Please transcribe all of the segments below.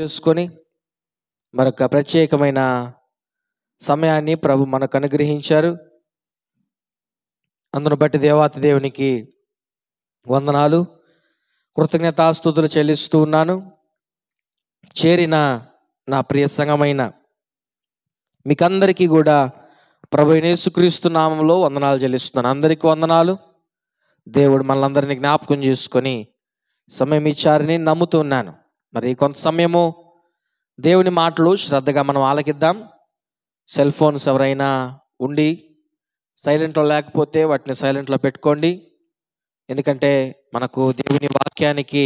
చేసుకొని మరొక ప్రత్యేకమైన సమయాన్ని ప్రభు మనకు అనుగ్రహించారు. అందును బట్టి దేవాతి దేవునికి వందనాలు, కృతజ్ఞతాస్తుతులు చెల్లిస్తూ ఉన్నాను. చేరిన నా ప్రియ సంఘమైన మీకందరికీ కూడా ప్రభు యేసుక్రీస్తు నామంలో వందనాలు చెల్లిస్తున్నాను. అందరికీ వందనాలు. దేవుడు మనలందరినీ జ్ఞాపకం చేసుకొని సమయం ఇచ్చారని నమ్ముతున్నాను. మరి కొంత సమయము దేవుని మాటలు శ్రద్ధగా మనం ఆలకిద్దాం. సెల్ ఫోన్స్ ఎవరైనా ఉండి సైలెంట్లో లేకపోతే వాటిని సైలెంట్లో పెట్టుకోండి. ఎందుకంటే మనకు దేవుని వాక్యానికి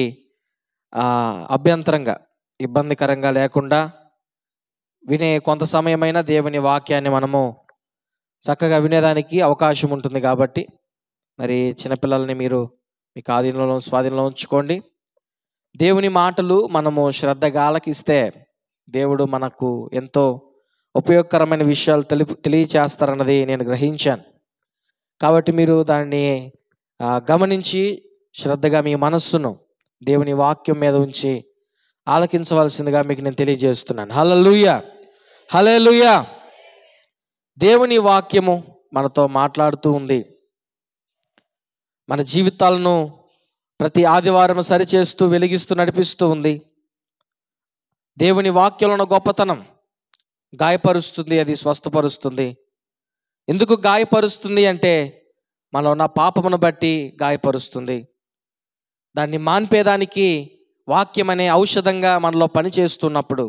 అభ్యంతరంగా, ఇబ్బందికరంగా లేకుండా వినే కొంత సమయమైనా దేవుని వాక్యాన్ని మనము చక్కగా వినేదానికి అవకాశం ఉంటుంది. కాబట్టి మరి చిన్నపిల్లల్ని మీరు మీకు ఆధీనంలో స్వాధీనంలో ఉంచుకోండి. దేవుని మాటలు మనము శ్రద్ధగా ఆలకిస్తే దేవుడు మనకు ఎంతో ఉపయోగకరమైన విషయాలు తెలియచేస్తారన్నది నేను గ్రహించాను. కాబట్టి మీరు దాన్ని గమనించి శ్రద్ధగా మీ మనస్సును దేవుని వాక్యం మీద ఉంచి ఆలకించవలసిందిగా మీకు నేను తెలియజేస్తున్నాను. హల్లెలూయా, హల్లెలూయా. దేవుని వాక్యము మనతో మాట్లాడుతూ ఉంది. మన జీవితాలను ప్రతి ఆదివారం సరిచేస్తూ వెలిగిస్తూ నడిపిస్తూ ఉంది. దేవుని వాక్యంలో ఉన్న గొప్పతనం గాయపరుస్తుంది, అది స్వస్థపరుస్తుంది. ఎందుకు గాయపరుస్తుంది అంటే మనలో ఉన్న పాపమును బట్టి గాయపరుస్తుంది. దాన్ని మాన్పేదానికి వాక్యం అనే ఔషధంగా మనలో పనిచేస్తున్నప్పుడు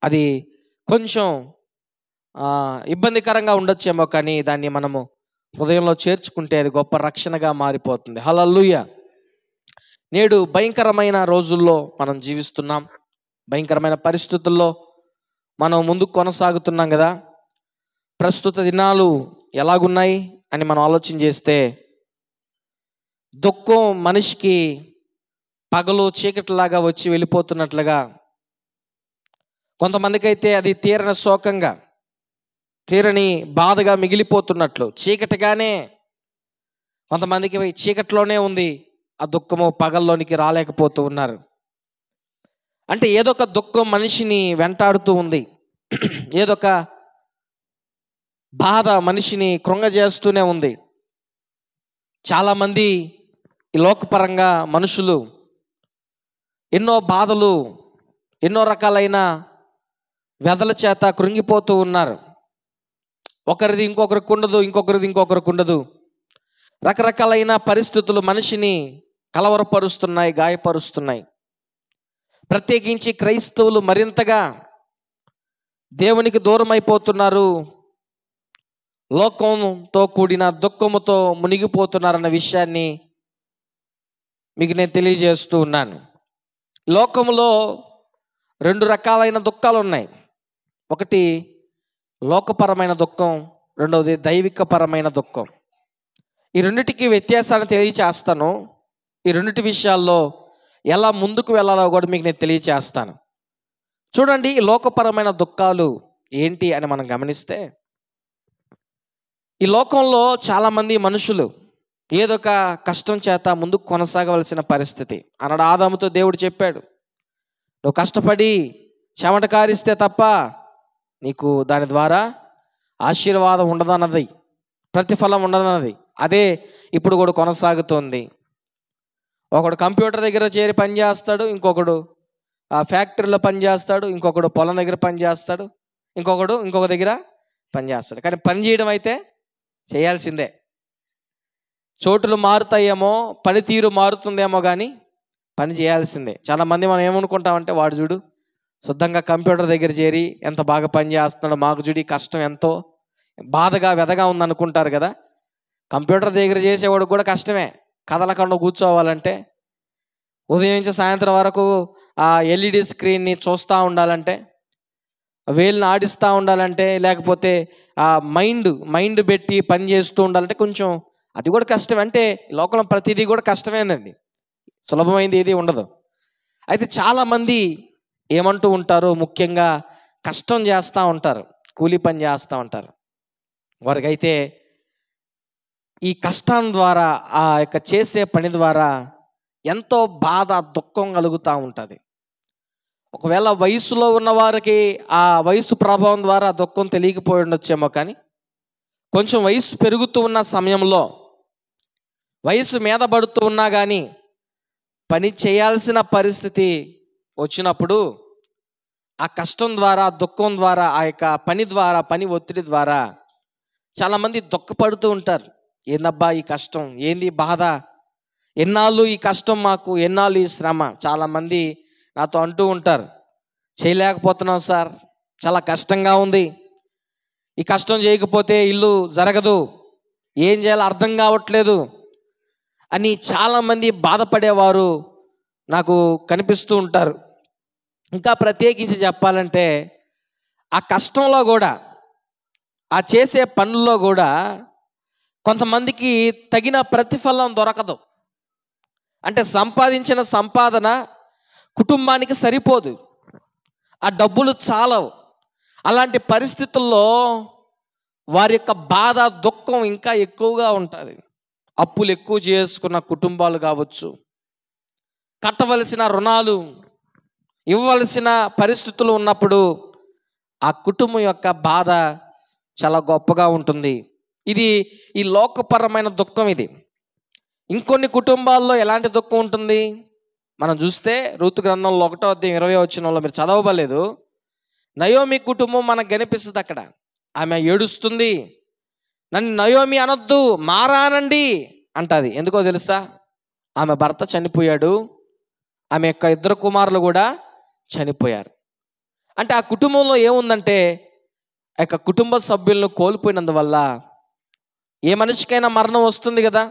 అది కొంచెం ఇబ్బందికరంగా ఉండొచ్చేమో, కానీ దాన్ని మనము హృదయంలో చేర్చుకుంటే అది గొప్ప రక్షణగా మారిపోతుంది. హల్లెలూయా. నేడు భయంకరమైన రోజుల్లో మనం జీవిస్తున్నాం. భయంకరమైన పరిస్థితుల్లో మనం ముందుకు కొనసాగుతున్నాం కదా. ప్రస్తుత దినాలు ఎలాగున్నాయి అని మనం ఆలోచన చేస్తే దుఃఖం మనిషికి పగలు చీకటిలాగా వచ్చి వెళ్ళిపోతున్నట్లుగా, కొంతమందికి అయితే అది తీరని శోకంగా, తీరని బాధగా మిగిలిపోతున్నట్లు, చీకటిగానే కొంతమందికి చీకటిలోనే ఉంది ఆ దుఃఖము, పగల్లోనికి రాలేకపోతూ ఉన్నారు. అంటే ఏదో ఒక దుఃఖం మనిషిని వెంటాడుతూ ఉంది. ఏదో ఒక బాధ మనిషిని కృంగజేస్తూనే ఉంది. చాలామంది ఈ లోకపరంగా మనుషులు ఎన్నో బాధలు, ఎన్నో రకాలైన వ్యధల చేత కృంగిపోతూ ఉన్నారు. ఒకరిది ఇంకొకరికి ఉండదు, ఇంకొకరిది ఇంకొకరికి ఉండదు. రకరకాలైన పరిస్థితులు మనిషిని కలవరపరుస్తున్నాయి, గాయపరుస్తున్నాయి. ప్రత్యేకించి క్రైస్తవులు మరింతగా దేవునికి దూరం అయిపోతున్నారు, లోకంతో కూడిన దుఃఖముతో మునిగిపోతున్నారన్న విషయాన్ని మీకు నేను తెలియజేస్తూ ఉన్నాను. లోకములో రెండు రకాలైన దుఃఖాలు ఉన్నాయి. ఒకటి లోకపరమైన దుఃఖం, రెండవది దైవికపరమైన దుఃఖం. ఈ రెండిటికి వ్యత్యాసాన్ని తెలియచేస్తాను. ఈ రెండిటి విషయాల్లో ఎలా ముందుకు వెళ్ళాలో కూడా మీకు నేను తెలియచేస్తాను. చూడండి, ఈ లోకపరమైన దుఃఖాలు ఏంటి అని మనం గమనిస్తే, ఈ లోకంలో చాలామంది మనుషులు ఏదో ఒక కష్టం చేత ముందుకు కొనసాగవలసిన పరిస్థితి. అన్నాడు ఆదాముతో దేవుడు చెప్పాడు, నువ్వు కష్టపడి చెమట కారిస్తే తప్ప నీకు దాని ద్వారా ఆశీర్వాదం ఉండదన్నది, ప్రతిఫలం ఉండదన్నది. అదే ఇప్పుడు కూడా కొనసాగుతోంది. ఒకడు కంప్యూటర్ దగ్గర చేరి పని చేస్తాడు, ఇంకొకడు ఫ్యాక్టరీలో పని చేస్తాడు, ఇంకొకడు పొలం దగ్గర పని చేస్తాడు, ఇంకొకడు ఇంకొక దగ్గర పని చేస్తాడు. కానీ పని చేయడం అయితే చేయాల్సిందే. చోటులు మారుతాయేమో, పనితీరు మారుతుందేమో, కానీ పని చేయాల్సిందే. చాలామంది మనం ఏమనుకుంటామంటే, వాడు చూడు శుద్ధంగా కంప్యూటర్ దగ్గర చేరి ఎంత బాగా పని చేస్తున్నాడు, మాకు చూడి కష్టం ఎంతో బాధగా వ్యధగా ఉందనుకుంటారు కదా. కంప్యూటర్ దగ్గర చేసేవాడు కూడా కష్టమే. కదలకుండా కూర్చోవాలంటే, ఉదయం నుంచి సాయంత్రం వరకు ఆ ఎల్ఈడి స్క్రీన్ని చూస్తూ ఉండాలంటే, వేలుని ఆడిస్తూ ఉండాలంటే, లేకపోతే ఆ మైండ్ పెట్టి పని చేస్తూ ఉండాలంటే కొంచెం అది కూడా కష్టం. అంటే లోకంలో ప్రతిదీ కూడా కష్టమేందండి, సులభమైంది ఏది ఉండదు. అయితే చాలామంది ఏమంటూ ఉంటారు, ముఖ్యంగా కష్టం చేస్తూ ఉంటారు, కూలీ పని చేస్తూ ఉంటారు. వారికైతే ఈ కష్టం ద్వారా, ఆ యొక్క చేసే పని ద్వారా ఎంతో బాధ, దుఃఖం కలుగుతూ ఉంటుంది. ఒకవేళ వయసులో ఉన్న వారికి ఆ వయసు ప్రభావం ద్వారా దుఃఖం తెలియకపోయి ఉండొచ్చేమో, కానీ కొంచెం వయసు పెరుగుతూ ఉన్న సమయంలో, వయసు మీద పడుతూ ఉన్నా కానీ పని చేయాల్సిన పరిస్థితి వచ్చినప్పుడు ఆ కష్టం ద్వారా, దుఃఖం ద్వారా, ఆ యొక్క పని ద్వారా, పని ఒత్తిడి ద్వారా చాలామంది దుఃఖపడుతూ ఉంటారు. ఏందబ్బా ఈ కష్టం, ఏంది బాధ, ఎన్నాళ్ళు ఈ కష్టం మాకు, ఎన్నాళ్ళు ఈ శ్రమ. చాలామంది నాతో అంటూ ఉంటారు, చేయలేకపోతున్నాం సార్, చాలా కష్టంగా ఉంది, ఈ కష్టం చేయకపోతే ఇల్లు జరగదు, ఏం చేయాలో అర్థం కావట్లేదు అని చాలామంది బాధపడేవారు నాకు కనిపిస్తూ ఉంటారు. ఇంకా ప్రత్యేకించి చెప్పాలంటే ఆ కష్టంలో కూడా, ఆ చేసే పనుల్లో కూడా కొంతమందికి తగిన ప్రతిఫలం దొరకదు. అంటే సంపాదించిన సంపాదన కుటుంబానికి సరిపోదు, ఆ డబ్బులు చాలవు. అలాంటి పరిస్థితుల్లో వారి యొక్క బాధ, దుఃఖం ఇంకా ఎక్కువగా ఉంటుంది. అప్పులు ఎక్కువ చేసుకున్న కుటుంబాలు కావచ్చు, కట్టవలసిన రుణాలు, ఇవ్వవలసిన పరిస్థితులు ఉన్నప్పుడు ఆ కుటుంబం యొక్క బాధ చాలా గొప్పగా ఉంటుంది. ఇది ఈ లోకపరమైన దుఃఖం. ఇది ఇంకొన్ని కుటుంబాల్లో ఎలాంటి దుఃఖం ఉంటుంది మనం చూస్తే, రూతు గ్రంథంలో 1:20 మీరు చదవబలేదు. నయోమి కుటుంబం మనకు కనిపిస్తుంది. అక్కడ ఆమె ఏడుస్తుంది, నన్ను నయోమి అనొద్దు, మారానండి అంటది. ఎందుకో తెలుసా? ఆమె భర్త చనిపోయాడు, ఆమె యొక్క 2 కుమారులు కూడా చనిపోయారు. అంటే ఆ కుటుంబంలో ఏముందంటే, ఆ యొక్క కుటుంబ సభ్యులను కోల్పోయినందువల్ల, ఏ మనిషికైనా మరణం వస్తుంది కదా,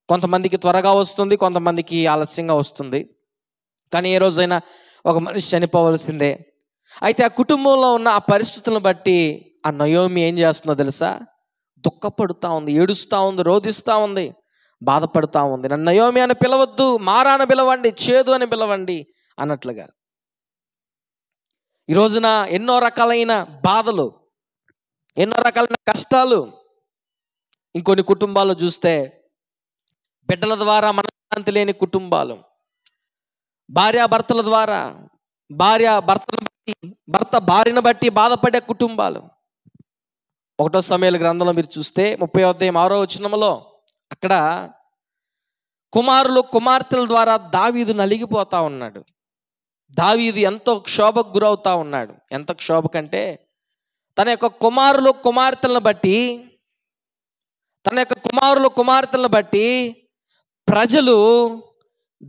కొంతమందికి త్వరగా వస్తుంది, కొంతమందికి ఆలస్యంగా వస్తుంది, కానీ ఏ రోజైనా ఒక మనిషి చనిపోవలసిందే. అయితే ఆ కుటుంబంలో ఉన్న ఆ పరిస్థితులను బట్టి ఆ నయోమి ఏం చేస్తుందో తెలుసా? దుఃఖపడుతూ ఉంది, ఏడుస్తూ ఉంది, రోధిస్తూ ఉంది, బాధపడుతూ ఉంది. నన్ను నయోమి అని పిలవద్దు, మారా అని పిలవండి, చేదు అని పిలవండి అన్నట్లుగా. ఈ రోజున ఎన్నో రకాలైన బాధలు, ఎన్నో రకాలైన కష్టాలు. ఇంకొన్ని కుటుంబాలు చూస్తే బిడ్డల ద్వారా మనశ్శాంతి లేని కుటుంబాలు, భార్యాభర్తల ద్వారా, భార్య భర్తను బట్టి, భర్త భార్యను బట్టి బాధపడే కుటుంబాలు. 1 సమూయేలు గ్రంథంలో మీరు చూస్తే 30:6 అక్కడ కుమారులు కుమార్తెల ద్వారా దావీదు నలిగిపోతా ఉన్నాడు. దావీదు ఎంతో క్షోభకు గురవుతా ఉన్నాడు. ఎంత క్షోభ కంటే, తన యొక్క కుమారులు కుమార్తెలను బట్టి ప్రజలు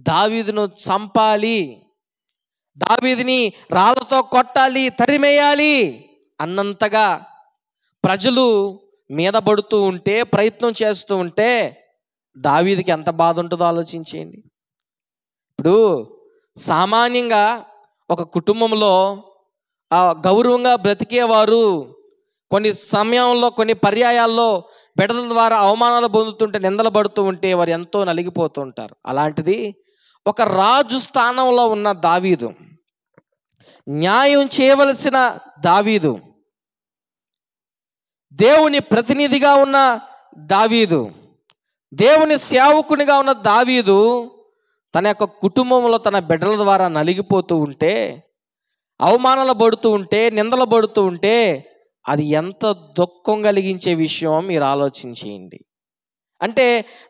దావీదును చంపాలి, దావీదుని రాళ్ళతో కొట్టాలి, తరిమేయాలి అన్నంతగా ప్రజలు మీద పడుతూ ఉంటే, ప్రయత్నం చేస్తూ ఉంటే దావీదుకి ఎంత బాధ ఉంటుందో ఆలోచించేయండి. ఇప్పుడు సామాన్యంగా ఒక కుటుంబంలో గౌరవంగా బ్రతికేవారు కొన్ని సమయంలో, కొన్ని పర్యాయాల్లో బిడ్డల ద్వారా అవమానాలు పొందుతుంటే, నిందలు పడుతూ ఉంటే వారు ఎంతో నలిగిపోతూ ఉంటారు. అలాంటిది ఒక రాజు స్థానంలో ఉన్న దావీదు, న్యాయం చేయవలసిన దావీదు, దేవుని ప్రతినిధిగా ఉన్న దావీదు, దేవుని సేవకునిగా ఉన్న దావీదు తన యొక్క కుటుంబంలో తన బిడ్డల ద్వారా నలిగిపోతూ ఉంటే, అవమానాలు పడుతూ ఉంటే, నిందలు పడుతూ ఉంటే అది ఎంత దుఃఖం కలిగించే విషయం మీరు ఆలోచించేయండి. అంటే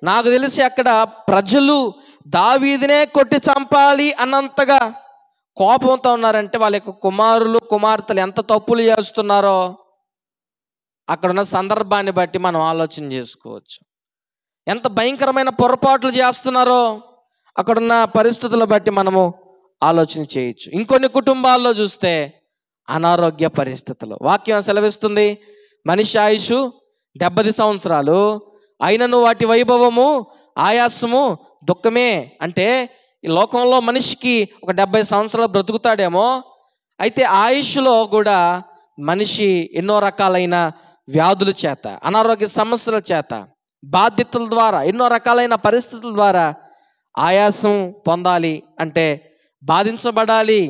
నాకు తెలిసి అక్కడ ప్రజలు దావీదునే కొట్టి చంపాలి అన్నంతగా కోపంతో ఉన్నారంటే, వాళ్ళ యొక్క కుమారులు కుమార్తెలు ఎంత తప్పులు చేస్తున్నారో అక్కడున్న సందర్భాన్ని బట్టి మనం ఆలోచన చేసుకోవచ్చు. ఎంత భయంకరమైన పొరపాట్లు చేస్తున్నారో అక్కడున్న పరిస్థితులను బట్టి మనము ఆలోచన చేయొచ్చు. ఇంకొన్ని కుటుంబాల్లో చూస్తే అనారోగ్య పరిస్థితులు. వాక్యం సెలవిస్తుంది, మనిషి ఆయుషు 70 సంవత్సరాలు అయినను వాటి వైభవము, ఆయాసము, దుఃఖమే. అంటే ఈ లోకంలో మనిషికి ఒక 70 సంవత్సరాలు బ్రతుకుతాడేమో, అయితే ఆయుష్లో కూడా మనిషి ఎన్నో రకాలైన వ్యాధుల చేత, అనారోగ్య సమస్యల చేత, బాధ్యతల ద్వారా, ఎన్నో రకాలైన పరిస్థితుల ద్వారా ఆయాసం పొందాలి, అంటే బాధించబడాలి,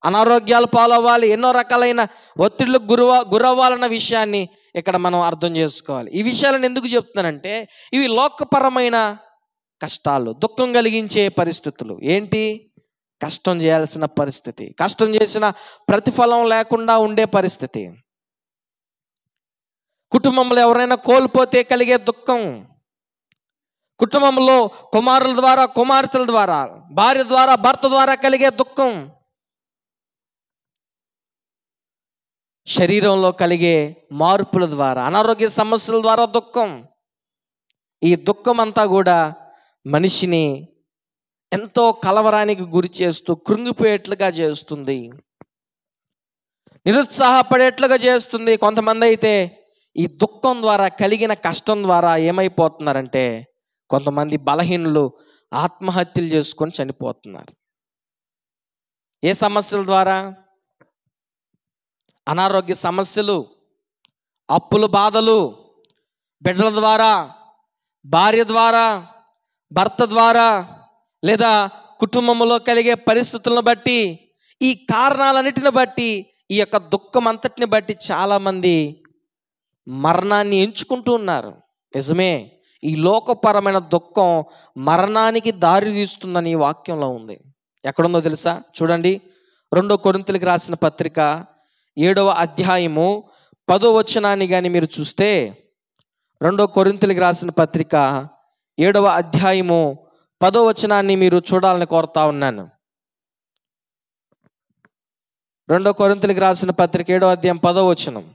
అనారోగ్యాలు పాలవ్వాలి, ఎన్నో రకాలైన ఒత్తిళ్లకు గురవ్వాలన్న విషయాన్ని ఇక్కడ మనం అర్థం చేసుకోవాలి. ఈ విషయాలను ఎందుకు చెప్తున్నానంటే, ఇవి లోకపరమైన కష్టాలు, దుఃఖం కలిగించే పరిస్థితులు. ఏంటి? కష్టం చేయాల్సిన పరిస్థితి, కష్టం చేసిన ప్రతిఫలం లేకుండా ఉండే పరిస్థితి, కుటుంబంలో ఎవరైనా కోల్పోతే కలిగే దుఃఖం, కుటుంబంలో కుమారుల ద్వారా, కుమార్తెల ద్వారా, భార్య ద్వారా, భర్త ద్వారా కలిగే దుఃఖం, శరీరంలో కలిగే మార్పుల ద్వారా, అనారోగ్య సమస్యల ద్వారా దుఃఖం. ఈ దుఃఖం అంతా కూడా మనిషిని ఎంతో కలవరానికి గురి చేస్తూ కృంగిపోయేట్లుగా చేస్తుంది, నిరుత్సాహపడేట్లుగా చేస్తుంది. కొంతమంది అయితే ఈ దుఃఖం ద్వారా, కలిగిన కష్టం ద్వారా ఏమైపోతున్నారంటే, కొంతమంది బలహీనులు ఆత్మహత్యలు చేసుకొని చనిపోతున్నారు. ఏ సమస్యల ద్వారా? అనారోగ్య సమస్యలు, అప్పుల బాధలు, బిడ్డల ద్వారా, భార్య ద్వారా, భర్త ద్వారా, లేదా కుటుంబంలో కలిగే పరిస్థితులను బట్టి, ఈ కారణాలన్నిటిని బట్టి, ఈ యొక్క దుఃఖం అంతటిని బట్టి చాలామంది మరణాన్ని ఎంచుకుంటూ ఉన్నారు. నిజమే, ఈ లోకపరమైన దుఃఖం మరణానికి దారి తీస్తుందని ఈ వాక్యంలో ఉంది. ఎక్కడుందో తెలుసా? చూడండి, 2 కొరింథీయులకు రాసిన పత్రిక 7వ అధ్యాయము 10వ వచనాన్ని కానీ మీరు చూస్తే, 2 కొరింథీయులకు రాసిన పత్రిక 7వ అధ్యాయము 10వ వచనాన్ని మీరు చూడాలని కోరుతా ఉన్నాను. 2 కొరింథీయులకు రాసిన పత్రిక 7వ అధ్యాయం 10వ వచనం.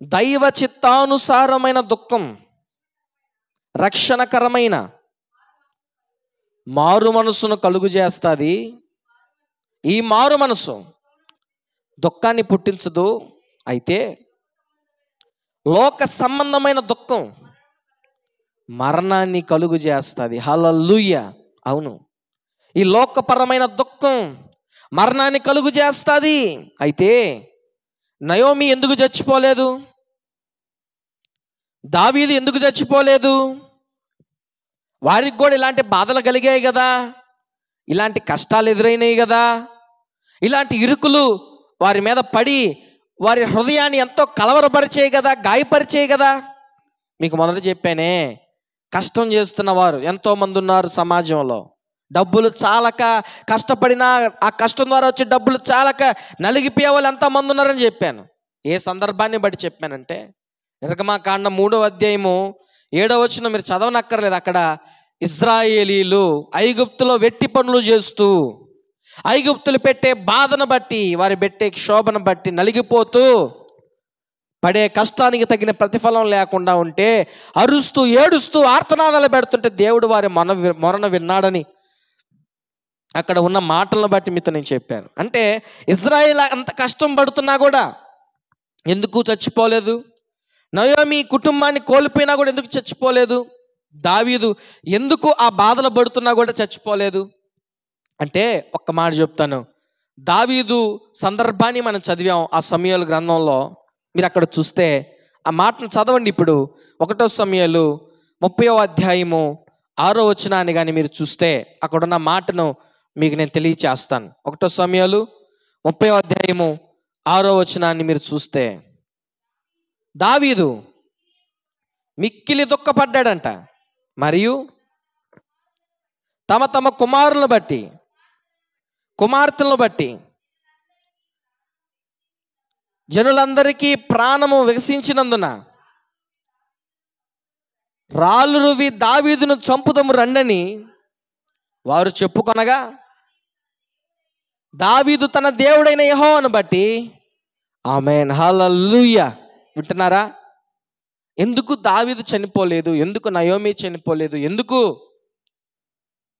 దైవ చిత్తానుసారమైన దుఃఖం రక్షణకరమైన మారు మనసును కలుగు చేస్తుంది. ఈ మారు మనసు దుఃఖాన్ని పుట్టించదు, అయితే లోక సంబంధమైన దుఃఖం మరణాన్ని కలుగు చేస్తుంది. హల్లెలూయా. అవును, ఈ లోకపరమైన దుఃఖం మరణాన్ని కలుగు చేస్తుంది. అయితే నయోమి ఎందుకు చచ్చిపోలేదు? దావీదు ఎందుకు చచ్చిపోలేదు? వారికి కూడా ఇలాంటి బాధలు కలిగాయి కదా, ఇలాంటి కష్టాలు ఎదురైనాయి కదా, ఇలాంటి ఇరుకులు వారి మీద పడి వారి హృదయాన్ని ఎంతో కలవరపరిచేయి కదా, గాయపరిచేయి కదా. మీకు మొదట చెప్పానే, కష్టం చేస్తున్న వారు ఎంతోమంది ఉన్నారు సమాజంలో. డబ్బులు చాలక కష్టపడినా ఆ కష్టం ద్వారా వచ్చే డబ్బులు చాలక నలిగిపోయే వాళ్ళు ఎంతమంది ఉన్నారని చెప్పాను. ఏ సందర్భాన్ని బట్టి చెప్పానంటే, నిర్గమాకాండం 3వ అధ్యాయము 7వ వచనం మీరు చదవనక్కర్లేదు. అక్కడ ఇశ్రాయేలీలు ఐగుప్తులో వెట్టి పనులు చేస్తూ, ఐగుప్తులు పెట్టే బాధను బట్టి, వారి పెట్టే క్షోభను బట్టి నలిగిపోతూ, పడే కష్టానికి తగిన ప్రతిఫలం లేకుండా ఉంటే అరుస్తూ ఏడుస్తూ ఆర్తనాదాలు పెడుతుంటే దేవుడు వారి మొరను విన్నాడని అక్కడ ఉన్న మాటలను బట్టి మీతో నేను చెప్పాను. అంటే ఇజ్రాయేల్ అంత కష్టం పడుతున్నా కూడా ఎందుకు చచ్చిపోలేదు? నయోమి కుటుంబాన్ని కోల్పోయినా కూడా ఎందుకు చచ్చిపోలేదు? దావీదు ఎందుకు ఆ బాధలు పడుతున్నా కూడా చచ్చిపోలేదు? అంటే ఒక్క మాట చెప్తాను. దావీదు సందర్భాన్ని మనం చదివాం ఆ సమూయేలు గ్రంథంలో. మీరు అక్కడ చూస్తే ఆ మాటను చదవండి. ఇప్పుడు 1వ సమూయేలు 30వ అధ్యాయము 6వ వచనాన్ని కానీ మీరు చూస్తే అక్కడున్న మాటను మీకు నేను తెలియచేస్తాను. 1వ సమూయేలు 30వ అధ్యాయము 6వ వచనాన్ని మీరు చూస్తే, దావీదు మిక్కిలి దుఃఖపడ్డాడంట. మరియు తమ తమ కుమారులను బట్టి, కుమార్తెలను బట్టి జనులందరికీ ప్రాణము వికసించినందున రాళ్ళు రువి దావీదును చంపుదము రండని వారు చెప్పుకొనగా, దావీదు తన దేవుడైన యెహోవాను బట్టి ఆమేన్ హల్లెలూయా. వింటున్నారా? ఎందుకు దావీదు చనిపోలేదు? ఎందుకు నయోమి చనిపోలేదు? ఎందుకు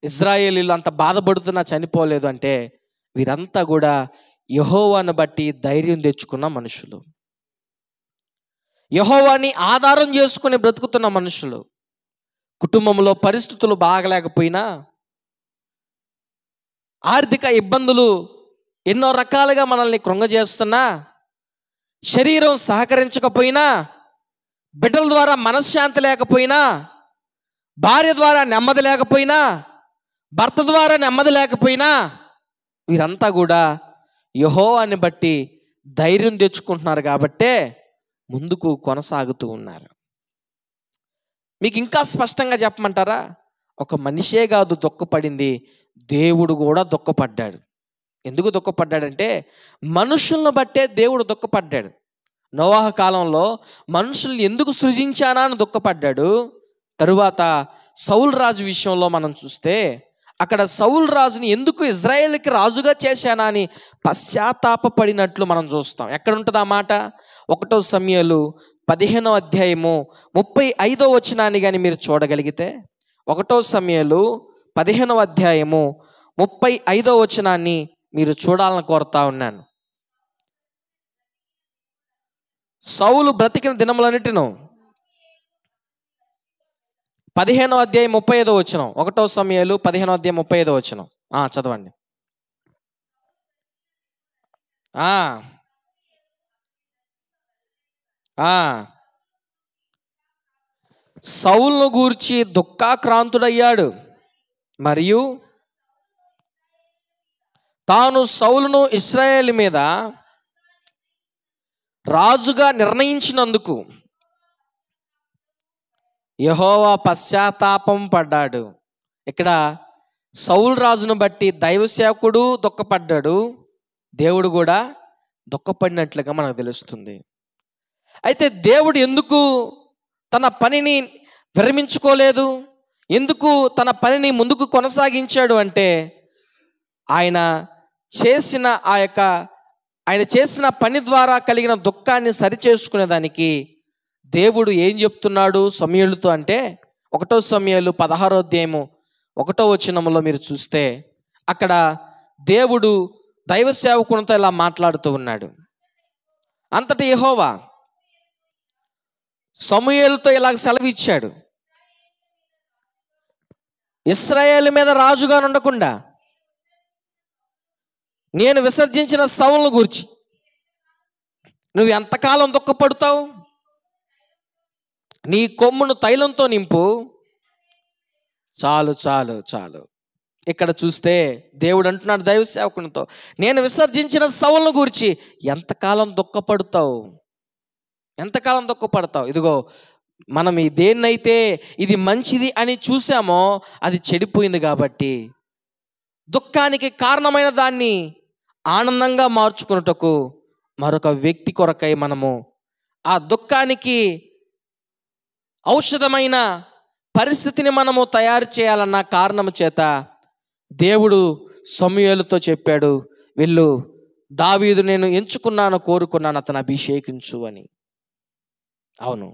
ఇశ్రాయేలీలు అంత బాధపడుతున్నా చనిపోలేదు అంటే, వీరంతా కూడా యెహోవాను బట్టి ధైర్యం తెచ్చుకున్న మనుషులు, యెహోవాని ఆధారం చేసుకుని బ్రతుకుతున్న మనుషులు. కుటుంబంలో పరిస్థితులు బాగలేకపోయినా, ఆర్థిక ఇబ్బందులు ఎన్నో రకాలుగా మనల్ని కృంగజేస్తున్నా, శరీరం సహకరించకపోయినా, బిడ్డల ద్వారా మనశ్శాంతి లేకపోయినా, భార్య ద్వారా నెమ్మది లేకపోయినా, భర్త ద్వారా నెమ్మది లేకపోయినా, వీరంతా కూడా యెహోవాని బట్టి ధైర్యం తెచ్చుకుంటున్నారు కాబట్టే ముందుకు కొనసాగుతూ ఉన్నారు. మీకు ఇంకా స్పష్టంగా చెప్పమంటారా? ఒక మనిషే కాదు దుఃఖపడింది, దేవుడు కూడా దుఃఖపడ్డాడు. ఎందుకు దుఃఖపడ్డాడంటే మనుషులను బట్టే దేవుడు దుఃఖపడ్డాడు. నోవాహ కాలంలో మనుషుల్ని ఎందుకు సృజించానా అని దుఃఖపడ్డాడు. తరువాత సౌలు రాజు విషయంలో మనం చూస్తే అక్కడ సౌలు రాజుని ఎందుకు ఇజ్రాయేల్కి రాజుగా చేశానా అని పశ్చాత్తాపపడినట్లు మనం చూస్తాం. ఎక్కడ ఉంటుంది ఆ మాట? 1 సమూయేలు 15వ అధ్యాయము 35వ వచనాన్ని కానీ మీరు చూడగలిగితే, 1 సమూయేలు 15వ అధ్యాయము 35వ వచనాన్ని మీరు చూడాలని కోరుతా ఉన్నాను. సౌలు బ్రతికిన దినములన్నిటిను 15వ అధ్యాయం 35వ వచనం, 1 సమూయేలు 15వ అధ్యాయం 35వ వచనం చదవండి. సౌలును గూర్చి దుఃఖాక్రాంతుడయ్యాడు, మరియు తాను సౌలును ఇశ్రాయేలు మీద రాజుగా నిర్ణయించినందుకు యెహోవా పశ్చాత్తాపం పడ్డాడు. ఇక్కడ సౌలు రాజును బట్టి దైవ సేవకుడు దుఃఖపడ్డాడు, దేవుడు కూడా దుఃఖపడినట్లుగా మనకు తెలుస్తుంది. అయితే దేవుడు ఎందుకు తన పనిని విరమించుకోలేదు, ఎందుకు తన పనిని ముందుకు కొనసాగించాడు అంటే ఆయన చేసిన పని ద్వారా కలిగిన దుఃఖాన్ని సరిచేసుకునేదానికి దేవుడు ఏం చెప్తున్నాడు సమూయేలుతో అంటే 1 సమూయేలు 16వ అధ్యాయము 1వ వచనంలో మీరు చూస్తే అక్కడ దేవుడు దైవ సేవకునితో ఇలా మాట్లాడుతూ ఉన్నాడు. అంతటి యెహోవా సమూయేలుతో ఇలాగ సెలవు ఇచ్చాడు, ఇశ్రాయేలు మీద రాజుగా ఉండకుండా నేను విసర్జించిన సౌలును గూర్చి నువ్వు ఎంతకాలం దుఃఖపడతావు? నీ కొమ్మును తైలంతో నింపు, చాలు చాలు చాలు. ఇక్కడ చూస్తే దేవుడు అంటున్నాడు దైవ సేవకునితో, నేను విసర్జించిన సౌలును గూర్చి ఎంతకాలం దుఃఖపడతావు, ఎంతకాలం దుఃఖపడతావు? ఇదిగో మనం దేన్నైతే ఇది మంచిది అని చూసామో అది చెడిపోయింది కాబట్టి దుఃఖానికి కారణమైన దాన్ని ఆనందంగా మార్చుకున్నటకు మరొక వ్యక్తి కొరకై మనము ఆ దుఃఖానికి ఔషధమైన పరిస్థితిని మనము తయారు చేయాలన్న కారణం చేత దేవుడు సమూయేలుతో చెప్పాడు, వెళ్ళు, దావీదు నేను ఎంచుకున్నాను, కోరుకున్నాను, అతను అభిషేకించు అని. అవును,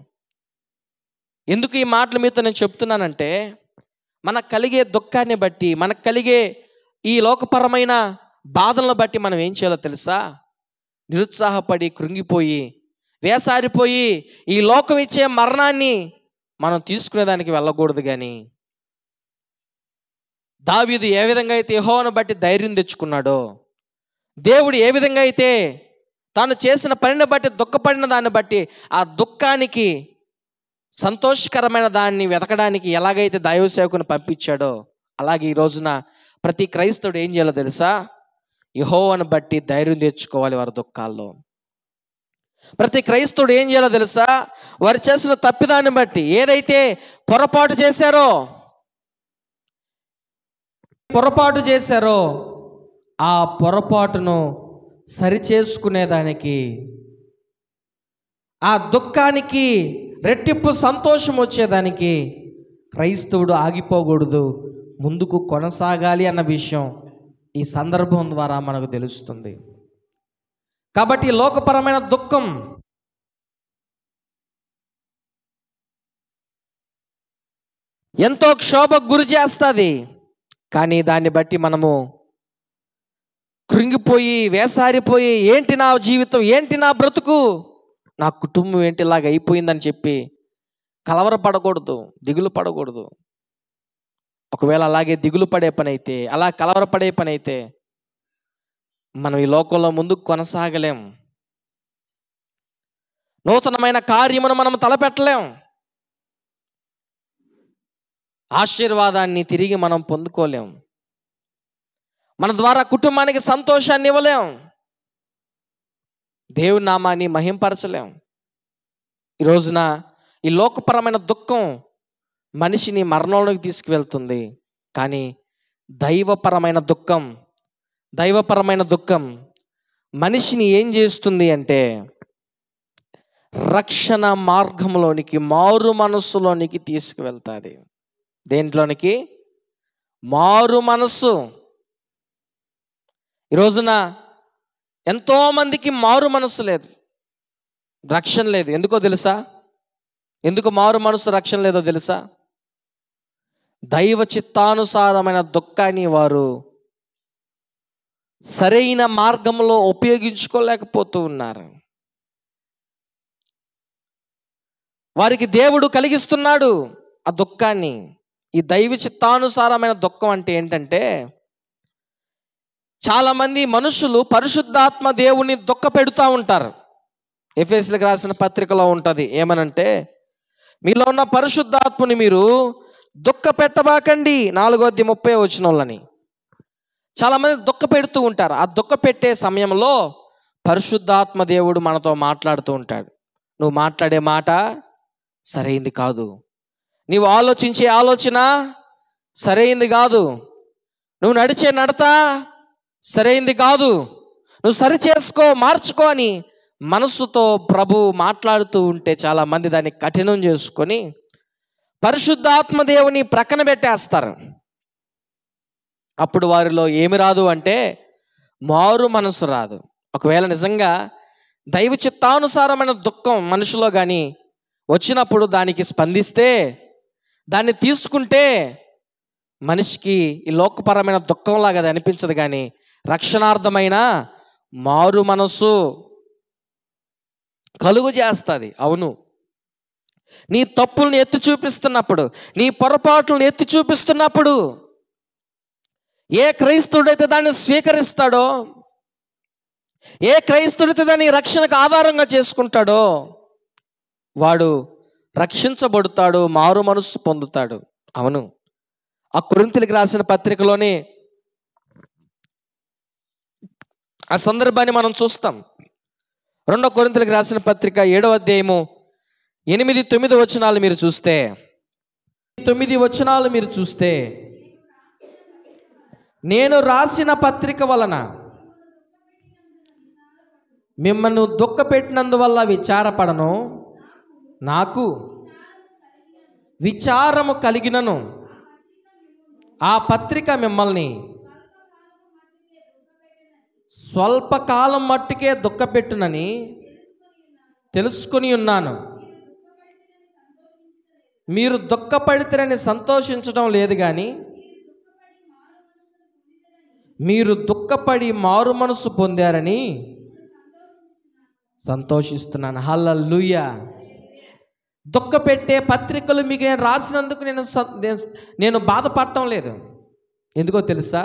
ఎందుకు ఈ మాటలు మీతో నేను చెప్తున్నానంటే మనకు కలిగే దుఃఖాన్ని బట్టి, మనకు కలిగే ఈ లోకపరమైన బాధలను బట్టి మనం ఏం చేయాలో తెలుసా? నిరుత్సాహపడి కృంగిపోయి వేసారిపోయి ఈ లోకం ఇచ్చే మరణాన్ని మనం తీసుకునేదానికి వెళ్ళకూడదు. కానీ దావీదు ఏ విధంగా అయితే యెహోవాను బట్టి ధైర్యం తెచ్చుకున్నాడో, దేవుడు ఏ విధంగా అయితే తాను చేసిన పనిని బట్టి దుఃఖపడిన దాన్ని బట్టి ఆ దుఃఖానికి సంతోషకరమైన దాన్ని వెతకడానికి ఎలాగైతే దైవ సేవకుని పంపించాడో, అలాగే ఈ రోజున ప్రతి క్రైస్తవుడు ఏం చేయాలో తెలుసా? యెహోవాను బట్టి ధైర్యం తెచ్చుకోవాలి వారి దుఃఖాల్లో. ప్రతి క్రైస్తవుడు ఏం చేయాలో తెలుసా? వారు చేసిన తప్పిదాన్ని బట్టి, ఏదైతే పొరపాటు చేశారో ఆ పొరపాటును సరిచేసుకునేదానికి, ఆ దుఃఖానికి రెట్టింపు సంతోషం వచ్చేదానికి క్రైస్తవుడు ఆగిపోకూడదు, ముందుకు కొనసాగాలి అన్న విషయం ఈ సందర్భం ద్వారా మనకు తెలుస్తుంది. కాబట్టి లోకపరమైన దుఃఖం ఎంతో క్షోభకు గురి చేస్తుంది. కానీ దాన్ని బట్టి మనము కృంగిపోయి వేసారిపోయి, ఏంటి నా జీవితం, ఏంటి నా బ్రతుకు, నా కుటుంబం ఏంటి ఇలాగ అయిపోయిందని చెప్పి కలవరపడకూడదు, దిగులు పడకూడదు. ఒకవేళ అలాగే దిగులు పడే పని అయితే, అలా కలవరపడే పని అయితే మనం ఈ లోకంలో ముందుకు కొనసాగలేం. నూతనమైన కార్యమును మనం తలపెట్టలేం. ఆశీర్వాదాన్ని తిరిగి మనం పొందుకోలేం. మన ద్వారా కుటుంబానికి సంతోషాన్ని ఇవ్వలేం. దేవుని నామాన్ని మహింపరచలేం. ఈ రోజున ఈ లోకపరమైన దుఃఖం మనిషిని మరణంలోకి తీసుకువెళ్తుంది. కానీ దైవపరమైన దుఃఖం. దైవపరమైన దుఃఖం మనిషిని ఏం చేస్తుంది అంటే రక్షణ మార్గంలోనికి, మారు మనస్సులోనికి తీసుకువెళ్తుంది. దేంట్లోనికి? మారు మనస్సు. ఈ రోజున ఎంతోమందికి మారు మనస్సు లేదు, రక్షణ లేదు. ఎందుకో తెలుసా? ఎందుకు మారు మనస్సు, రక్షణ లేదో తెలుసా? దైవ చిత్తానుసారమైన దుఃఖాన్ని వారు సరైన మార్గంలో ఉపయోగించుకోలేకపోతూ ఉన్నారు. వారికి దేవుడు కలిగిస్తున్నాడు ఆ దుఃఖాన్ని. ఈ దైవ చిత్తానుసారమైన దుఃఖం అంటే ఏంటంటే, చాలామంది మనుషులు పరిశుద్ధాత్మ దేవుని దుఃఖ పెడుతూ ఉంటారు. ఎఫెసీయులకు రాసిన పత్రికలో ఉంటుంది, ఏమనంటే మీలో ఉన్న పరిశుద్ధాత్మని మీరు దుఃఖ పెట్టబాకండి, 4:30 చాలామంది దుఃఖ పెడుతూ ఉంటారు. ఆ దుఃఖ పెట్టే సమయంలో పరిశుద్ధాత్మ దేవుడు మనతో మాట్లాడుతూ ఉంటాడు. నువ్వు మాట్లాడే మాట సరైంది కాదు, నీవు ఆలోచించే ఆలోచన సరైంది కాదు, నువ్వు నడిచే నడత సరైంది కాదు, నువ్వు సరి చేసుకో, మార్చుకో అని మనసుతో ప్రభు మాట్లాడుతూ ఉంటే చాలామంది దాన్ని కఠినం చేసుకొని పరిశుద్ధాత్మ దేవుని ప్రక్కన పెట్టేస్తారు. అప్పుడు వారిలో ఏమి రాదు అంటే మారు మనసు రాదు. ఒకవేళ నిజంగా దైవ చిత్తానుసారమైన దుఃఖం మనుషులో కానీ వచ్చినప్పుడు దానికి స్పందిస్తే, దాన్ని తీసుకుంటే మనిషికి ఈ లోకపరమైన దుఃఖంలాగా అది అనిపించదు, కానీ రక్షణార్థమైన మారు మనసు కలుగు చేస్తుంది. అవును, నీ తప్పులను ఎత్తి చూపిస్తున్నప్పుడు, నీ పొరపాట్లను ఎత్తి చూపిస్తున్నప్పుడు ఏ క్రైస్తవుడైతే దాన్ని స్వీకరిస్తాడో, ఏ క్రైస్తవుడైతే దాన్ని రక్షణకు ఆధారంగా చేసుకుంటాడో వాడు రక్షించబడతాడు, మారు మనస్సు పొందుతాడు. అవును, ఆ కొరింథీయులకు రాసిన పత్రికలోనే ఆ సందర్భాన్ని మనం చూస్తాం. 2 కొరింథీయులకు రాసిన పత్రిక 7వ అధ్యాయము 8-9 వచనాలు మీరు చూస్తే, 9 వచనాలు మీరు చూస్తే, నేను రాసిన పత్రిక వలన మిమ్మల్ని దుఃఖపెట్టినందువల్ల విచారపడను, నాకు విచారము కలిగినను ఆ పత్రిక మిమ్మల్ని స్వల్పకాలం మట్టుకే దుఃఖపెట్టునని తెలుసుకొని ఉన్నాను. మీరు దుఃఖపడితేనని సంతోషించడం లేదు, కానీ మీరు దుఃఖపడి మారు మనసు పొందారని సంతోషిస్తున్నాను. హల్లెలూయా. దుఃఖపెట్టే పత్రికలు మీకు నేను రాసినందుకు నేను బాధపడటం లేదు. ఎందుకో తెలుసా?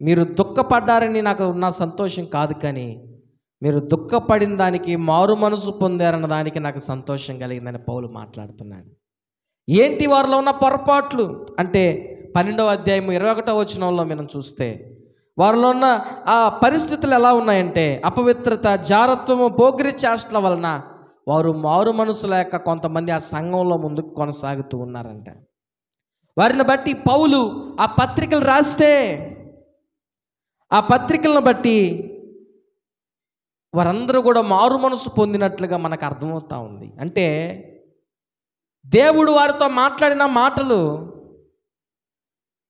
మీరు దుఃఖపడ్డారని నాకు నా సంతోషం కాదు, కానీ మీరు దుఃఖపడిన దానికి, మారు మనసు పొందారన్న దానికి నాకు సంతోషం కలిగిందని పౌలు మాట్లాడుతున్నాడు. ఏంటి వారిలో ఉన్న పొరపాట్లు అంటే 12వ అధ్యాయం 21వ వచనంలో మనం చూస్తే వారిలో ఉన్న ఆ పరిస్థితులు ఎలా ఉన్నాయంటే, అపవిత్రత, జారత్వము, పోకిరి చేష్టల వలన వారు మారు మనసు లేక కొంతమంది ఆ సంఘంలో ముందుకు కొనసాగుతూ ఉన్నారంట. వారిని బట్టి పౌలు ఆ పత్రికలు రాస్తే, ఆ పత్రికలను బట్టి వారందరూ కూడా మారు మనసు పొందినట్లుగా మనకు అర్థమవుతూ ఉంది. అంటే దేవుడు వారితో మాట్లాడిన మాటలు,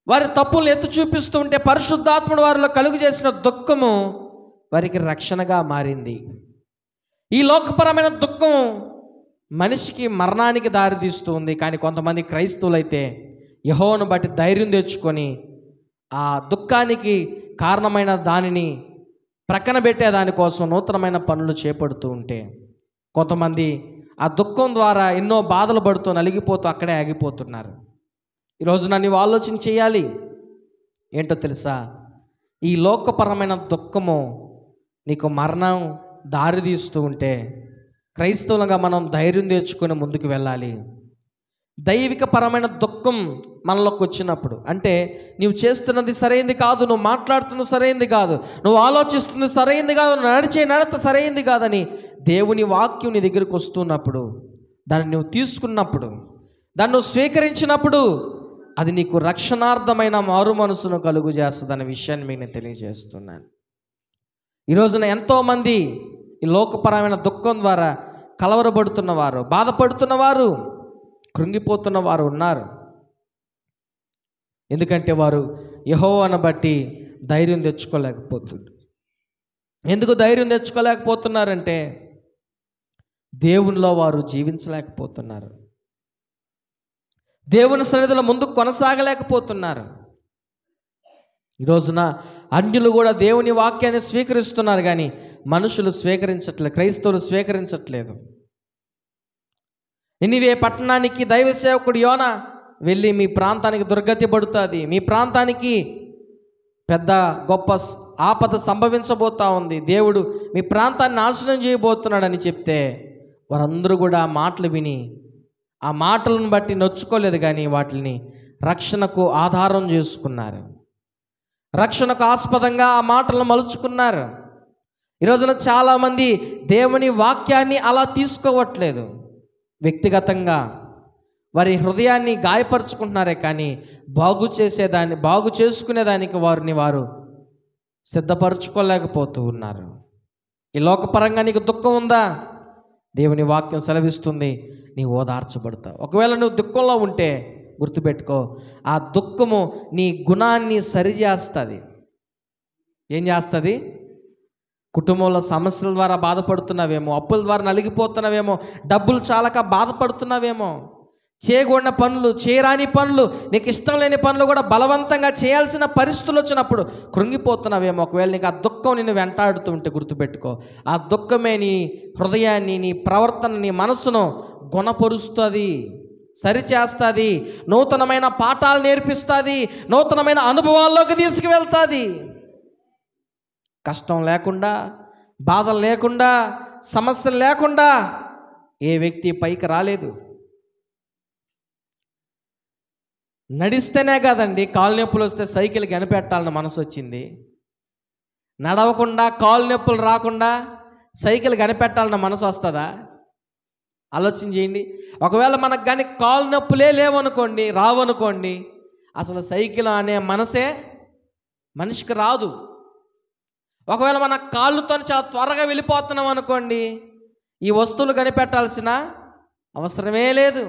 వారి తప్పులు ఎత్తి చూపిస్తూ ఉంటే పరిశుద్ధాత్ముడు వారిలో కలుగు చేసిన దుఃఖము వారికి రక్షణగా మారింది. ఈ లోకపరమైన దుఃఖం మనిషికి మరణానికి దారితీస్తూ ఉంది, కానీ కొంతమంది క్రైస్తవులైతే యెహోవాను బట్టి ధైర్యం తెచ్చుకొని ఆ దుఃఖానికి కారణమైన దానిని ప్రక్కన పెట్టే దానికోసం నూతనమైన పనులు చేపడుతూ ఉంటే, కొంతమంది ఆ దుఃఖం ద్వారా ఎన్నో బాధలు పడుతూ నలిగిపోతూ అక్కడే ఆగిపోతున్నారు. ఈరోజు నీవు ఆలోచన చేయాలి. ఏంటో తెలుసా? ఈ లోకపరమైన దుఃఖము నీకు మరణం దారితీస్తూ ఉంటే క్రైస్తవులుగా మనం ధైర్యం తెచ్చుకొని ముందుకు వెళ్ళాలి. దైవిక పరమైన దుఃఖం మనలోకి వచ్చినప్పుడు, అంటే నువ్వు చేస్తున్నది సరైంది కాదు, నువ్వు మాట్లాడుతున్నది సరైంది కాదు, నువ్వు ఆలోచిస్తున్నది సరైంది కాదు, నువ్వు నడిచే నడత సరైంది కాదని దేవుని వాక్యం నీ దగ్గరికి వస్తున్నప్పుడు, దాన్ని నువ్వు తీసుకున్నప్పుడు, దాన్ని నువ్వు స్వీకరించినప్పుడు అది నీకు రక్షణార్థమైన మారు మనసును కలుగు చేస్తుందన్న విషయాన్ని మీకు నేను తెలియజేస్తున్నాను. ఈ రోజున ఎంతోమంది ఈ లోకపరమైన దుఃఖం ద్వారా కలవరపడుతున్నవారు, బాధపడుతున్నవారు, కృంగిపోతున్నవారు ఉన్నారు. ఎందుకంటే వారు యెహోవాను బట్టి ధైర్యం తెచ్చుకోలేకపోతున్నారు. ఎందుకు ధైర్యం తెచ్చుకోలేకపోతున్నారంటే దేవునిలో వారు జీవించలేకపోతున్నారు. దేవుని సన్నిధిలో ముందుకు కొనసాగలేకపోతున్నారు. ఈ రోజున అన్యులు కూడా దేవుని వాక్యాన్ని స్వీకరిస్తున్నారు, కానీ మనుషులు స్వీకరించట్లేదు, క్రైస్తవులు స్వీకరించట్లేదు. నినివే పట్టణానికి దైవ సేవకుడు యోనా వెళ్ళి మీ ప్రాంతానికి దుర్గతి పడుతుంది, మీ ప్రాంతానికి పెద్ద గొప్ప ఆపద సంభవించబోతా ఉంది, దేవుడు మీ ప్రాంతాన్ని నాశనం చేయబోతున్నాడని చెప్తే వారందరూ కూడా ఆ మాటలు విని ఆ మాటలను బట్టి నొచ్చుకోలేదు, కానీ వాటిని రక్షణకు ఆధారం చేసుకున్నారు, రక్షణకు ఆస్పదంగా ఆ మాటలను మలుచుకున్నారు. ఈరోజున చాలామంది దేవుని వాక్యాన్ని అలా తీసుకోవట్లేదు, వ్యక్తిగతంగా వారి హృదయాన్ని గాయపరుచుకుంటున్నారే కానీ బాగు చేసుకునేదానికి వారు సిద్ధపరచుకోలేకపోతూ ఉన్నారు. ఈ లోకపరంగా నీకు దుఃఖం ఉందా? దేవుని వాక్యం సెలవిస్తుంది, నీవు ఓదార్చబడతావు. ఒకవేళ నువ్వు దుఃఖంలో ఉంటే గుర్తుపెట్టుకో, ఆ దుఃఖము నీ గుణాన్ని సరిచేస్తుంది. ఏం చేస్తుంది? కుటుంబంలో సమస్యల ద్వారా బాధపడుతున్నావేమో, అప్పుల ద్వారా నలిగిపోతున్నావేమో, డబ్బులు చాలక బాధపడుతున్నావేమో, చేయకూడని పనులు, చేయరాని పనులు, నీకు ఇష్టం లేని పనులు కూడా బలవంతంగా చేయాల్సిన పరిస్థితులు వచ్చినప్పుడు కృంగిపోతున్నావేమో. ఒకవేళ నీకు ఆ దుఃఖం నిన్ను వెంటాడుతూ ఉంటే గుర్తుపెట్టుకో, ఆ దుఃఖమే నీ హృదయాన్ని, నీ ప్రవర్తన, నీ మనస్సును గుణపరుస్తుంది, సరిచేస్తుంది, నూతనమైన పాఠాలు నేర్పిస్తుంది, నూతనమైన అనుభవాల్లోకి తీసుకువెళ్తుంది. కష్టం లేకుండా, బాధలు లేకుండా, సమస్యలు లేకుండా ఏ వ్యక్తి పైకి రాలేదు. నడిస్తేనే కాదండి, కాలు నొప్పులు వస్తే సైకిల్ కనిపెట్టాలని మనసు వచ్చింది. నడవకుండా, కాలు నొప్పులు రాకుండా సైకిల్ కనిపెట్టాలన్న మనసు వస్తుందా? ఆలోచన చేయండి. ఒకవేళ మనకు కానీ కాలు నొప్పులే లేవనుకోండి, రావనుకోండి, అసలు సైకిల్ అనే మనసే మనిషికి రాదు. ఒకవేళ మన కాళ్ళతో చాలా త్వరగా వెళ్ళిపోతున్నాం అనుకోండి, ఈ వస్తువులు కనిపెట్టాల్సిన అవసరమే లేదు.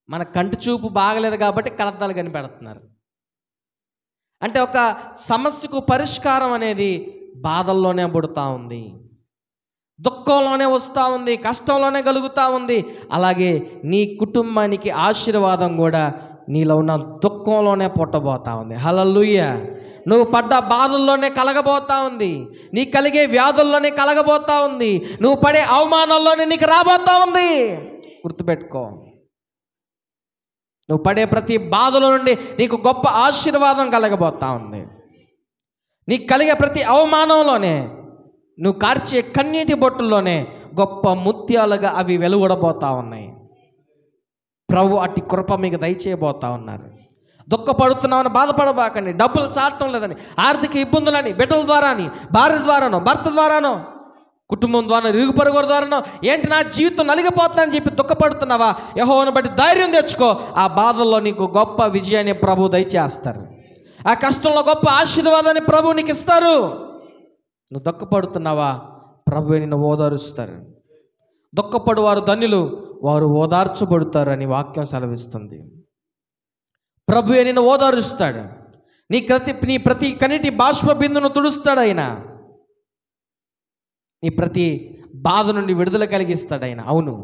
మన కంటి చూపు బాగలేదు కాబట్టి కలద్దాలు కనిపెడుతున్నారు. అంటే ఒక సమస్యకు పరిష్కారం అనేది బాధల్లోనే పుడుతూ ఉంది, దుఃఖంలోనే వస్తూ ఉంది, కష్టంలోనే కలుగుతూ ఉంది. అలాగే నీ కుటుంబానికి ఆశీర్వాదం కూడా నీలో ఉన్న దుఃఖంలోనే పుట్టబోతా ఉంది. హల్లెలూయా. నువ్వు పడ్డ బాధల్లోనే కలగబోతా ఉంది, నీకు కలిగే వ్యాధుల్లోనే కలగబోతా ఉంది, నువ్వు పడే అవమానాల్లోనే నీకు రాబోతా ఉంది. గుర్తుపెట్టుకో, నువ్వు పడే ప్రతి బాధల నుండి నీకు గొప్ప ఆశీర్వాదం కలగబోతా ఉంది. నీకు కలిగే ప్రతి అవమానంలోనే, నువ్వు కార్చే కన్నీటి బొట్టుల్లోనే గొప్ప ముత్యాలుగా అవి వెలువడబోతా ఉన్నాయి. ప్రభు అట్టి కృప మీకు దయచేయబోతా ఉన్నారు. దుఃఖపడుతున్నామని బాధపడబాకండి. డబ్బులు చాటం లేదని, ఆర్థిక ఇబ్బందులని, బిడ్డల ద్వారాని, భార్య ద్వారానో, భర్త ద్వారానో, కుటుంబం ద్వారా, ఇరుగు పొరుగు ద్వారానో, ఏంటి నా జీవితం నలిగిపోతుందని చెప్పి దుఃఖపడుతున్నావా? యెహోవాను బట్టి ధైర్యం తెచ్చుకో. ఆ బాధల్లో నీకు గొప్ప విజయాన్ని ప్రభు దయచేస్తారు. ఆ కష్టంలో గొప్ప ఆశీర్వాదాన్ని ప్రభు నీకు ఇస్తారు. నువ్వు దుఃఖపడుతున్నావా? ప్రభు నిన్ను ఓదారుస్తారు. దుఃఖపడు వారు ధన్యులు, వారు ఓదార్చబడతారు అని వాక్యం సెలవిస్తుంది. ప్రభువే నిన్ను ఓదారుస్తాడు. నీ ప్రతి కన్నీటి బాష్ప బిందును తుడుస్తాడు ఆయన. నీ ప్రతి బాధ నుండి విడుదల కలిగిస్తాడు ఆయన. అవును,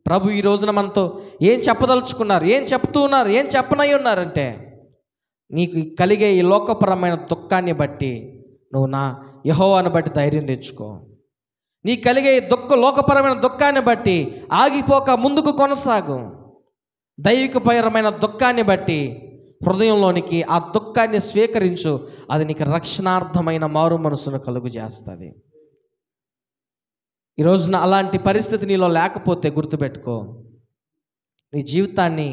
ప్రభు ఈ రోజున మనతో ఏం చెప్పదలుచుకున్నారు, ఏం చెప్తూ ఉన్నారు, ఏం చెప్పనై ఉన్నారంటే, నీకు కలిగే ఈ లోకపరమైన దుఃఖాన్ని బట్టి నువ్వు నా యెహోవాను బట్టి ధైర్యం తెచ్చుకో. నీకు కలిగే లోకపరమైన దుఃఖాన్ని బట్టి ఆగిపోక ముందుకు కొనసాగు. దైవికపరమైన దుఃఖాన్ని బట్టి హృదయంలోనికి ఆ దుఃఖాన్ని స్వీకరించు. అది నీకు రక్షణార్థమైన మారు మనసును కలుగు చేస్తుంది. ఈ రోజున అలాంటి పరిస్థితి నీలో లేకపోతే గుర్తుపెట్టుకో, నీ జీవితాన్ని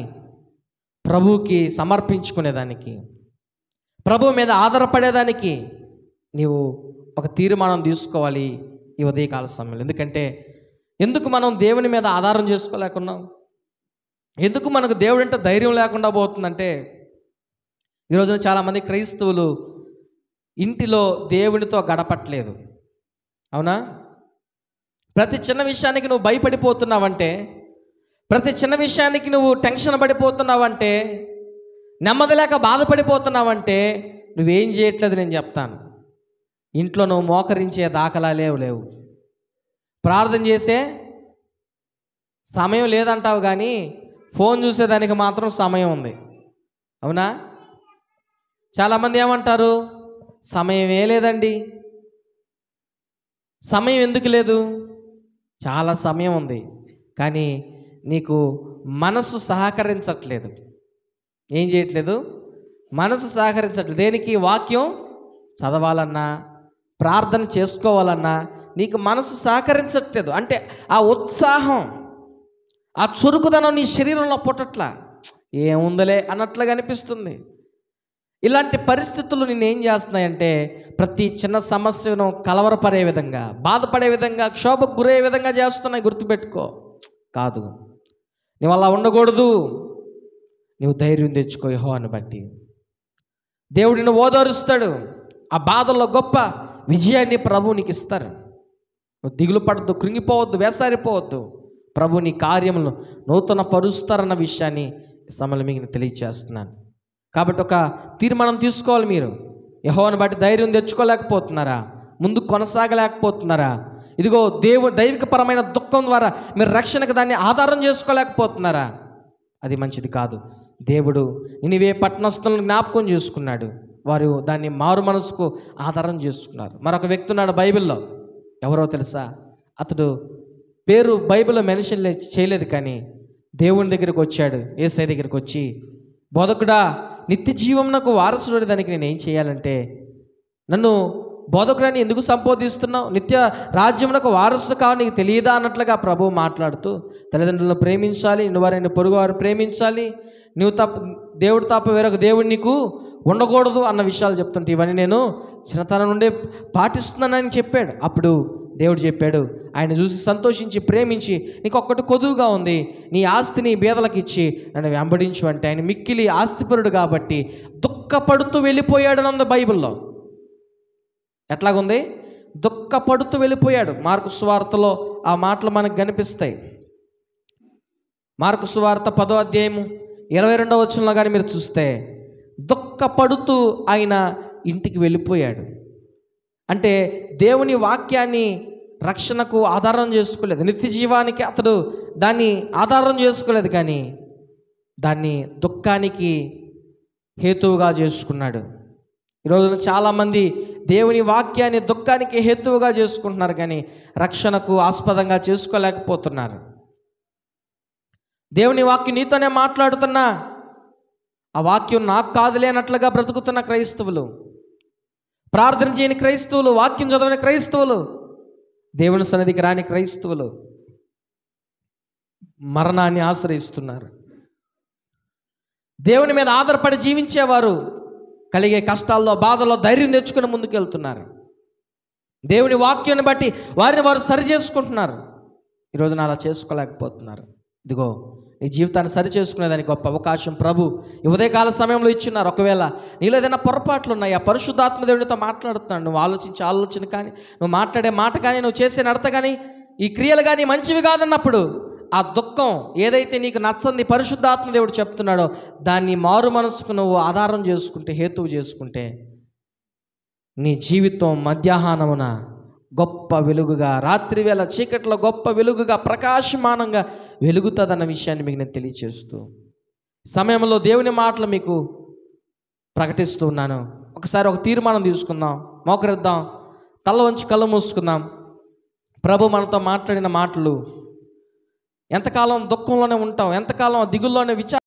ప్రభువుకి సమర్పించుకునేదానికి, ప్రభు మీద ఆధారపడేదానికి నీవు ఒక తీర్మానం తీసుకోవాలి ఈ ఉదయకాల సమయంలో. ఎందుకంటే ఎందుకు మనం దేవుని మీద ఆధారం చేసుకోలేకున్నాం? ఎందుకు మనకు దేవుడు అంటే ధైర్యం లేకుండా పోతుందంటే, ఈరోజున చాలామంది క్రైస్తవులు ఇంటిలో దేవునితో గడపట్లేదు. అవునా? ప్రతి చిన్న విషయానికి నువ్వు భయపడిపోతున్నావంటే, ప్రతి చిన్న విషయానికి నువ్వు టెన్షన్ పడిపోతున్నావంటే, నెమ్మది లేక బాధపడిపోతున్నావంటే నువ్వేం చేయట్లేదు. నేను చెప్తాను, ఇంట్లో నువ్వు మోకరించే దాఖలాలేవు లేవు. ప్రార్థన చేసే సమయం లేదంటావు కానీ ఫోన్ చూసేదానికి మాత్రం సమయం ఉంది. అవునా? చాలామంది ఏమంటారు, సమయమే లేదండి. సమయం ఎందుకు లేదు? చాలా సమయం ఉంది, కానీ నీకు మనసు సహకరించట్లేదు. ఏం చేయట్లేదు? మనసు సహకరించట్లేదు. దేనికి? వాక్యం చదవాలన్నా, ప్రార్థన చేసుకోవాలన్నా నీకు మనసు సహకరించట్లేదు. అంటే ఆ ఉత్సాహం, ఆ చురుకుదనం నీ శరీరంలో పుట్టట్లా. ఏముందలే అన్నట్లుగా అనిపిస్తుంది. ఇలాంటి పరిస్థితులు నిన్నేం చేస్తున్నాయంటే, ప్రతి చిన్న సమస్యను కలవరపడే విధంగా, బాధపడే విధంగా, క్షోభకు గురయ్యే విధంగా చేస్తున్నాయి. గుర్తుపెట్టుకో. కాదు, నువ్వు అలా ఉండకూడదు. నువ్వు ధైర్యం తెచ్చుకో. యెహోవాను బట్టి దేవుడు నిన్ను ఓదారుస్తాడు. ఆ బాధల్లో గొప్ప విజయాన్ని ప్రభువు నీకు ఇస్తారు. నువ్వు దిగులు పడద్దు, కృంగిపోవద్దు, వేసారిపోవద్దు. ప్రభు నీ కార్యములు నూతన పరుస్తారన్న విషయాన్ని సమయంలో మీకు తెలియచేస్తున్నాను. కాబట్టి ఒక తీర్మానం తీసుకోవాలి. మీరు యెహోవాను బట్టి ధైర్యం తెచ్చుకోలేకపోతున్నారా? ముందుకు కొనసాగలేకపోతున్నారా? ఇదిగో దైవికపరమైన దుఃఖం ద్వారా మీరు రక్షణకు దాన్ని ఆధారం చేసుకోలేకపోతున్నారా? అది మంచిది కాదు. దేవుడు నినివే పట్టణస్థులను జ్ఞాపకం చేసుకున్నాడు. వారు దాన్ని మారు మనసుకు ఆధారం చేసుకున్నారు. మరొక వ్యక్తి ఉన్నాడు బైబిల్లో. ఎవరో తెలుసా? అతడు పేరు బైబిల్లో మెన్షన్ చేయలేదు, కానీ దేవుని దగ్గరికి వచ్చాడు. యేసయ్య దగ్గరికి వచ్చి, బోధకుడా, నిత్య జీవమునకు వారసుడు దానికి నేను ఏం చేయాలంటే, నన్ను బోధకుడాన్ని ఎందుకు సంబోధిస్తున్నావు? నిత్య రాజ్యమునకు వారసుడు కావు నీకు తెలియదా అన్నట్లుగా ప్రభువు మాట్లాడుతూ, తల్లిదండ్రులను ప్రేమించాలి, నువ్వు పొరుగు వారిని ప్రేమించాలి, నువ్వు దేవుడు తప్ప వేరొక దేవుడు నీకు ఉండకూడదు అన్న విషయాలు చెప్తుంటే, ఇవన్నీ నేను చిన్నతనం నుండే పాటిస్తున్నానని చెప్పాడు. అప్పుడు దేవుడు చెప్పాడు, ఆయన చూసి సంతోషించి ప్రేమించి, నీకు ఒక్కటి కొదువుగా ఉంది, నీ ఆస్తిని బీదలకు ఇచ్చి నన్ను వెంబడించు అంటే, ఆయన మిక్కిలి ఆస్తిపరుడు కాబట్టి దుఃఖపడుతూ వెళ్ళిపోయాడు అంది బైబిల్లో. ఎట్లాగుంది? దుఃఖపడుతూ వెళ్ళిపోయాడు. మార్కు సువార్తలో ఆ మాటలు మనకు కనిపిస్తాయి. మార్కు సువార్త 10వ అధ్యాయము 22వ వచనంలో కానీ మీరు చూస్తే, దుఃఖపడుతూ ఆయన ఇంటికి వెళ్ళిపోయాడు. అంటే దేవుని వాక్యాన్ని రక్షణకు ఆధారం చేసుకోలేదు, నిత్య జీవానికి అతడు దాన్ని ఆధారం చేసుకోలేదు, కానీ దాన్ని దుఃఖానికి హేతువుగా చేసుకున్నాడు. ఈరోజున చాలామంది దేవుని వాక్యాన్ని దుఃఖానికి హేతువుగా చేసుకుంటున్నారు, కానీ రక్షణకు ఆస్పదంగా చేసుకోలేకపోతున్నారు. దేవుని వాక్యం నీతోనే మాట్లాడుతున్నా ఆ వాక్యం నాకు కాదులేనట్లుగా బ్రతుకుతున్న క్రైస్తవులు, ప్రార్థన చేయని క్రైస్తవులు, వాక్యం చదవని క్రైస్తవులు, దేవుని సన్నిధికి రాని క్రైస్తవులు మరణాన్ని ఆశ్రయిస్తున్నారు. దేవుని మీద ఆధారపడి జీవించేవారు కలిగే కష్టాల్లో, బాధల్లో ధైర్యం తెచ్చుకుని ముందుకెళ్తున్నారు. దేవుని వాక్యాన్ని బట్టి వారిని వారు సరి చేసుకుంటున్నారు. ఈరోజున అలా చేసుకోలేకపోతున్నారు. ఇదిగో నీ జీవితాన్ని సరి చేసుకునేదానికి గొప్ప అవకాశం ప్రభు ఈ ఉదయకాల సమయంలో ఇచ్చున్నారు. ఒకవేళ నీలో ఏదైనా పొరపాట్లు ఉన్నాయి, ఆ పరిశుద్ధాత్మ దేవునితో మాట్లాడుతున్నాడు. నువ్వు ఆలోచన కానీ, నువ్వు మాట్లాడే మాట కానీ, నువ్వు చేసే నడత కానీ, ఈ క్రియలు కానీ మంచివి కాదన్నప్పుడు, ఆ దుఃఖం ఏదైతే నీకు నచ్చంది పరిశుద్ధాత్మ దేవుడు చెప్తున్నాడో దాన్ని మారు మనసుకు నువ్వు ఆధారం చేసుకుంటే, హేతువు చేసుకుంటే, నీ జీవితం మధ్యాహ్నమున గొప్ప వెలుగుగా, రాత్రి వేళ చీకట్లో గొప్ప వెలుగుగా, ప్రకాశమానంగా వెలుగుతుందన్న విషయాన్ని మీకు నేను తెలియచేస్తూ సమయంలో దేవుని మాటలు మీకు ప్రకటిస్తూ ఉన్నాను. ఒకసారి ఒక తీర్మానం తీసుకుందాం, మోకరిద్దాం, తల వంచి కళ్ళు మూసుకుందాం. ప్రభు మనతో మాట్లాడిన మాటలు, ఎంతకాలం దుఃఖంలోనే ఉంటాం, ఎంతకాలం దిగుల్లోనే